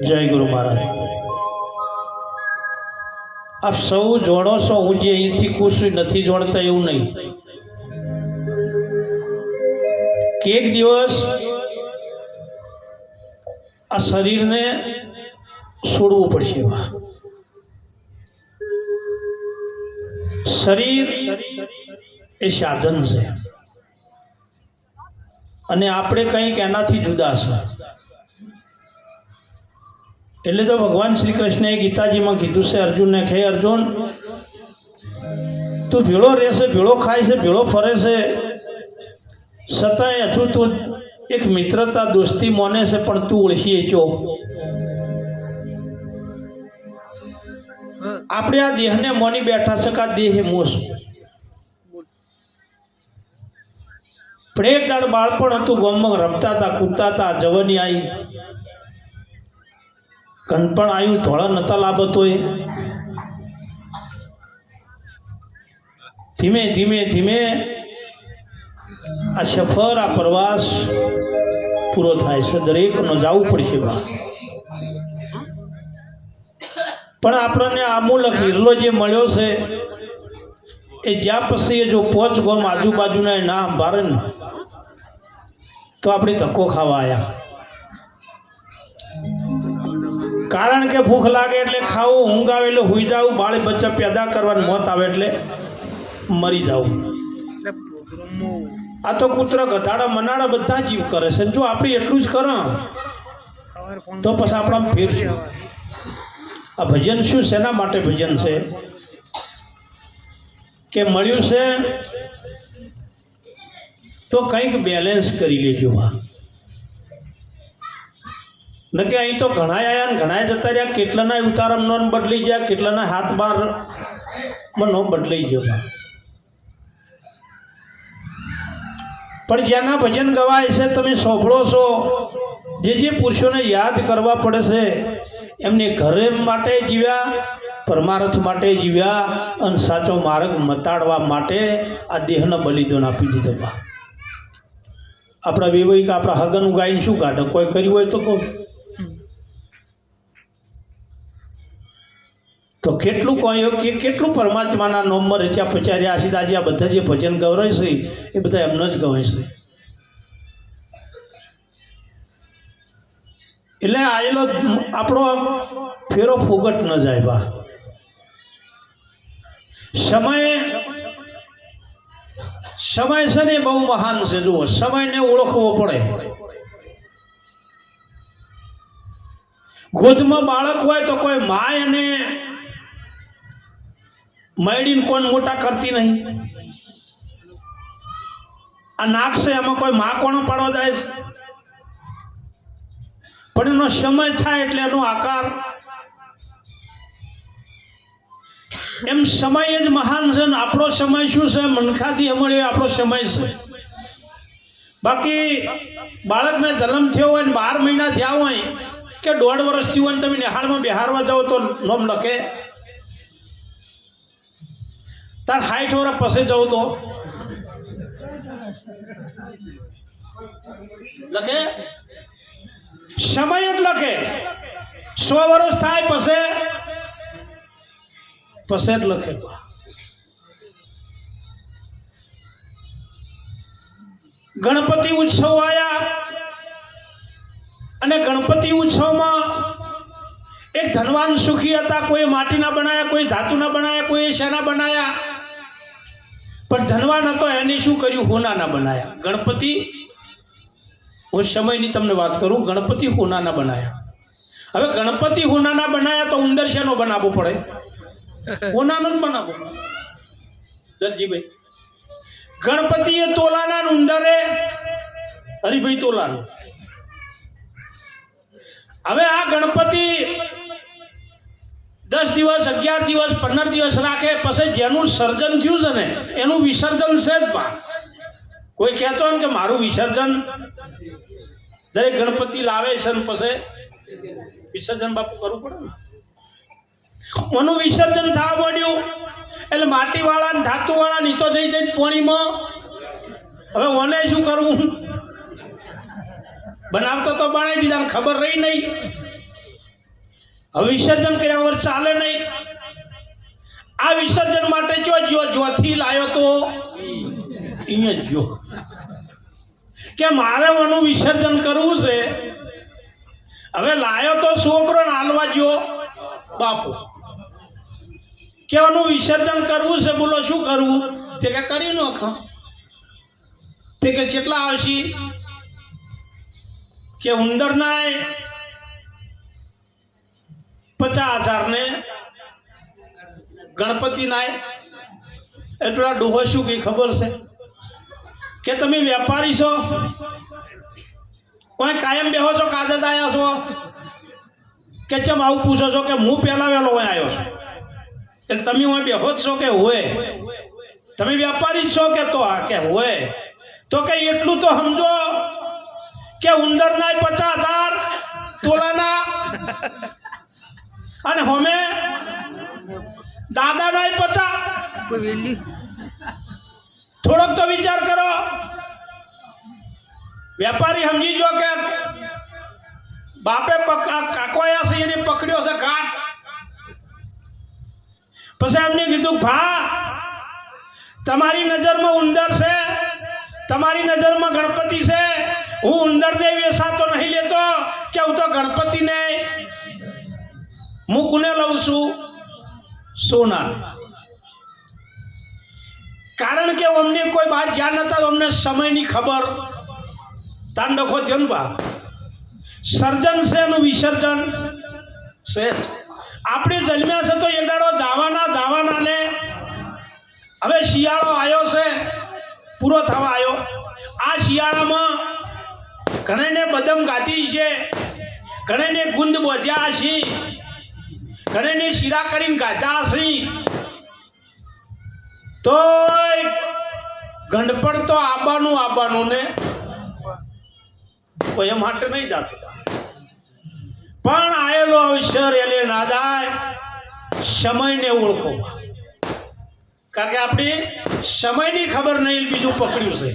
જય ગુરુ મહારાજ। આપ સૌ જોડો છો, હું જે અહીંથી ખુશ નથી જોડતા એવું નહીં કે એક દિવસ આ શરીરને છોડવું પડશે। શરીર એ સાધન છે અને આપણે કંઈક એનાથી જુદા છે। એટલે તો ભગવાન શ્રી કૃષ્ણએ ગીતાજીમાં કીધું છે અર્જુનને, હે અર્જુન, તું ભેળો રહેશે, ભેળો ખાય છે, ભેળો ફરે છે, છતાંય હજુ તું એક મિત્રતા દોસ્તી માને છે, પણ તું ઓળખી ચો। આપણે આ દેહને મોની બેઠા છે કે આ દેહ મોસ, પણ એક દાડ બાળપણ હતું, ગામમાં રમતા હતા, કૂદતા હતા, જવાની આવી, કનપણ આવ્યું, થોડા નતા લાભતો એ ધીમે ધીમે ધીમે આ સફર, આ પ્રવાસ પૂરો થાય છે। દરેકનો જવું પડશે પણ આપણને આમૂલક હિરલો જે મળ્યો છે એ જ્યાં પછી જો 5 ગામ આજુબાજુના ના અંભારે ને તો આપણે ધક્કો ખાવા આવ્યા। કારણ કે ભૂખ લાગે એટલે ખાવું, ઊંઘ આવે એટલે હુઈ જવું, બાળ બચ્ચા પેદા કરવાની મોત આવે એટલે મરી જવું। આ તો કૂતરા, ગધાડા, મનાડા બધા જીવ કરે છે। જો આપણે એટલું જ કરો તો પછી આપણા ફેર છે। આ ભજન શું, શેના માટે ભજન છે કે મળ્યું છે તો કંઈક બેલેન્સ કરી લેજો। ન કે અહીં તો ઘણા આવ્યા ને ઘણા જતા રહ્યા, કેટલાના ઉતારમનો બદલી ગયા, કેટલાના હાથ બાર મનો બદલાઈ ગયો। પણ જેના ભજન ગવાય છે તમે સાંભળો છો, જે પુરુષોને યાદ કરવા પડે છે એમને ઘરે માટે જીવ્યા, પરમાર્થ માટે જીવ્યા અને સાચો માર્ગ મતાડવા માટે આ દેહને બલિદાન આપી દીધો। આપણા વૈવાહિક આપણા હગનું ગાઈને શું કાઢે, કોઈ કર્યું હોય તો કહું તો કેટલું કહ્યું કે કેટલું પરમાત્માના નોમમાં રચ્યા પચાર્યા છે। આજે આ બધા જે ભજન ગવરાય છે એ બધા એમનો જ ગવાય છે। એટલે આયેલો આપણો ફેરો ફોગટ ન જાય। સમય છે ને બહુ મહાન છે। જુઓ, સમયને ઓળખવો પડે। ગોદમાં બાળક હોય તો કોઈ માય અને મયડીને કોણ મોટા કરતી નહીં। આ નાક છે એમાં કોઈ માં કોણ પાડવા જાય છે, પણ એનો સમય થાય એટલે એનો આકાર, એમ સમય જ મહાન છે ને આપણો સમય શું છે, મનખાથી મળ્યો આપણો સમય છે। બાકી બાળકને જન્મ થયો હોય ને 12 મહિના થયા હોય કે 1.5 વર્ષ થયું હોય, તમે નિહાળમાં બિહારવા જાઓ તો નોમ લખે, તાર 60 વર્ષ પછી જાઉં તો લખે, સમય જ લખે। 100 વર્ષ થાય પછી જ લખે। ગણપતિ ઉત્સવ આયા અને ગણપતિ ઉત્સવમાં એક ધનવાન સુખી હતા, કોઈ માટીના બનાયા, કોઈ ધાતુના બનાયા, કોઈ શેના બનાયા, પણ ધનવાન હતો એને શું કર્યું, હોનાના બનાયા। ગણપતિ, હું સમયની તમને વાત કરું, ગણપતિ હોનાના બનાયા। હવે ગણપતિ હોનાના બનાયા તો ઉંદર શેનો બનાવવો પડે, હોનાનો જ બનાવવો પડે। દરજીભાઈ, ગણપતિ એ તોલાના, ઉંદરે હરિભાઈ તોલાનું। હવે આ ગણપતિ 10 દિવસ, 11 દિવસ, 15 દિવસ રાખે, પછી જેનું સર્જન થયું છે ને એનું વિસર્જન છે જ પા। કોઈ કહેતો હોય કે મારું વિસર્જન, દરેક ગણપતિ લાવે છે ને પછી વિસર્જન બાપુ કરવું પડે ને, એનું વિસર્જન થવા મળ્યું એટલે માટીવાળા ને ધાતુવાળા નીતો થઈ જાય પાણીમાં। હવે ઓને શું કરવું, બનાવતો તો બનાવી દીધા, ખબર રહી નહીં। હવે વિસર્જન કર્યા વગર ચાલે નહીં. આ વિસર્જન માટે જોથી લાયો તો અહીંયા જ જો કે મારે મનું વિસર્જન કરવું છે. હવે લાયો તો છોકરો ને હાલવા જો બાપુ કે એનું વિસર્જન કરવું છે. બોલો શું કરવું? તે કે કરી નાખો. તે કે કેટલા આવશે? કે ઉંદર ના 50,000 ને ગણપતિ ના એટલા ડોહો શું કઈ ખબર છે કે તમે વેપારી છો, કોઈ કાયમ બેહો છો, કાજે આવ્યા છો કે ચમ આવું પૂછો છો? કે હું પહેલા વહેલો હોય આવ્યો છું. એટલે તમે હોય બેહો જ છો કે હોય? તમે વેપારી છો કે તો હા કે હોય? તો કે એટલું તો સમજો કે ઉંદર ના 50,000 તોલાના અને હોમે દાદા ના 50. થોડોક તો વિચાર કરો. વેપારી સમજી જો કે બાપે કાકોયા છે એને પકડ્યો છે ઘાટ. પછી એમને કીધું ભા તમારી નજરમાં ઉંદર છે, તમારી નજરમાં ગણપતિ છે, હું ઉંદરને વેસાતો નહીં લેતો કે હું તો ગણપતિને હું કોને લઉં છું? સોના. કારણ કે અમને કોઈ બહાર જ્ઞાન નતા, અમને સમયની ખબર. તાંડખો થયો ને બા સર્જન છે એનું વિસર્જન છે. આપણે જન્મ્યા છે તો એ દાડો જવાના ને હવે શિયાળો આવ્યો છે, પૂરો થવા આવ્યો. આ શિયાળામાં ઘણાને બદામ ગાધી છે, ઘણાને ગુંદ બોધ્યા છે, ઘણાને શીરા કરીને ગાધા છે. તો ગંડપડ તો આબાનું ને કોઈ એ માટે નહીં જાતું. પણ આયેલો અવસર એટલે ના જાય. સમયને ઓળખો, કારણ કે આપણે સમયની ખબર નહીં, બીજું પકડ્યું છે.